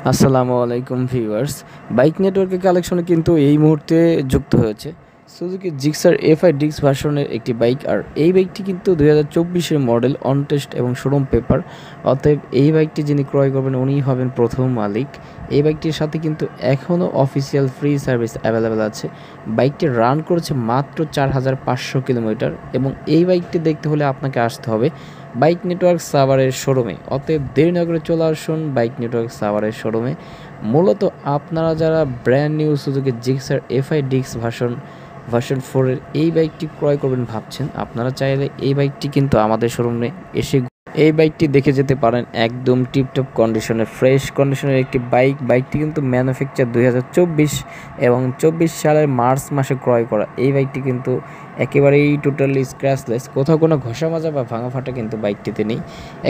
আসসালামু আলাইকুম viewers. Bike নেটওয়ার্কের কালেকশনে কিন্তু এই মুহূর্তে যুক্ত হয়েছে সুজুকি জিক্সার এফআই ডিক্স ভার্সনের একটি বাইক। আর এই বাইকটি কিন্তু 2024-এর মডেল, অন টেস্ট এবং শোরুম পেপার। অতএব এই বাইকটি যিনি ক্রয় করবেন উনিই হবেন প্রথম মালিক। এই বাইকটির সাথে কিন্তু এখনও অফিসিয়াল ফ্রি সার্ভিস অ্যাভেলেবেল আছে। বাইকটি রান করেছে মাত্র 4500 কিলোমিটার এবং এই বাইকটি দেখতে হলে আপনাকে আসতে হবে বাইক নেটওয়ার্ক সাভারের শোরুমে। অতএব দেরি না করে চলে আসুন বাইক নেটওয়ার্ক সাভারের শোরুমে। মূলত আপনারা যারা brand new Suzuki Gixxer FI ডিক্স ভার্সন 4-এর এই বাইকটি ক্রয় করবেন ভাবছেন, আপনারা চাইলে এই বাইকটি কিন্তু আমাদের শোরুমে এসে এই বাইকটি দেখে যেতে পারেন। একদম টিপটপ কন্ডিশনে, ফ্রেশ কন্ডিশনের একটি বাইকটি কিন্তু ম্যানুফ্যাকচার 2024 এবং 24 সালের মার্চ মাসে ক্রয় করা। এই বাইকটি কিন্তু একেবারেই টোটালি স্ক্র্যাচলেস, কোথাও কোনো ঘষা মাজা বা ভাঙা ফাটা কিন্তু বাইকটিতে নেই।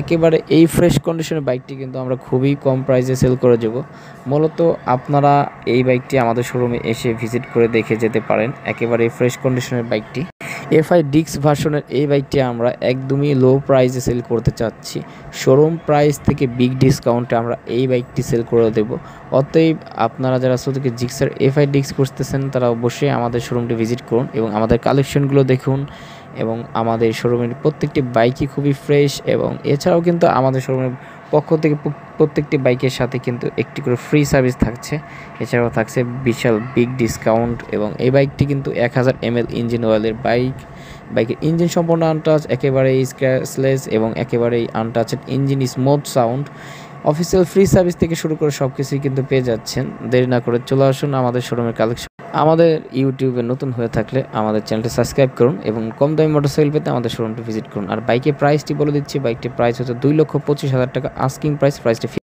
একেবারে এই ফ্রেশ কন্ডিশনের বাইকটি কিন্তু আমরা খুবই কম প্রাইসে সেল করে দেব। মূলত আপনারা এই বাইকটি আমাদের শোরুমে এসে ভিজিট করে দেখে যেতে পারেন। একেবারে ফ্রেশ কন্ডিশনের বাইকটি এফআই ডিক্স ভার্সনের এই বাইকটি আমরা একদমই লো প্রাইসে সেল করতে চাচ্ছি। শোরুম প্রাইস থেকে বিগ ডিসকাউন্টে আমরা এই বাইকটি সেল করে দেব। অতএব আপনারা যারা সুজুকি জিক্সার এফআই ডিক্স খুঁজতেছেন তারা অবশ্যই আমাদের শোরুমটি ভিজিট করুন এবং আমাদের কালেকশনগুলো দেখুন। এবং আমাদের শোরুমের প্রত্যেকটি বাইকই খুবই ফ্রেশ এবং এছাড়াও কিন্তু আমাদের শোরুমের পক্ষ থেকে প্রত্যেকটি বাইকের সাথে কিন্তু একটি করে ফ্রি সার্ভিস থাকছে। এছাড়াও থাকছে বিশাল বিগ ডিসকাউন্ট এবং এই বাইকটি কিন্তু 1000 ml ইঞ্জিন অয়েলের বাইকের ইঞ্জিন সম্পূর্ণ আনটাচ, একেবারে স্ক্র্যাচলেস এবং একেবারেই untouched engine, smooth sound. Official free service থেকে শুরু করে সব কিছুই কিন্তু পেয়ে যাচ্ছেন। দেরি না করে চলে আসুন আমাদের শোরুমের কালেকশন। আমাদের ইউটিউবে নতুন হয়ে থাকলে আমাদের চ্যানেলটি সাবস্ক্রাইব করুন এবং কম দামি মোটরসাইকেল পেতে আমাদের শোরুমটি ভিজিট করুন। আর বাইকের প্রাইসটি বলে দিচ্ছি, বাইকটির প্রাইস হচ্ছে 2,25,000 টাকা আস্কিং প্রাইসটি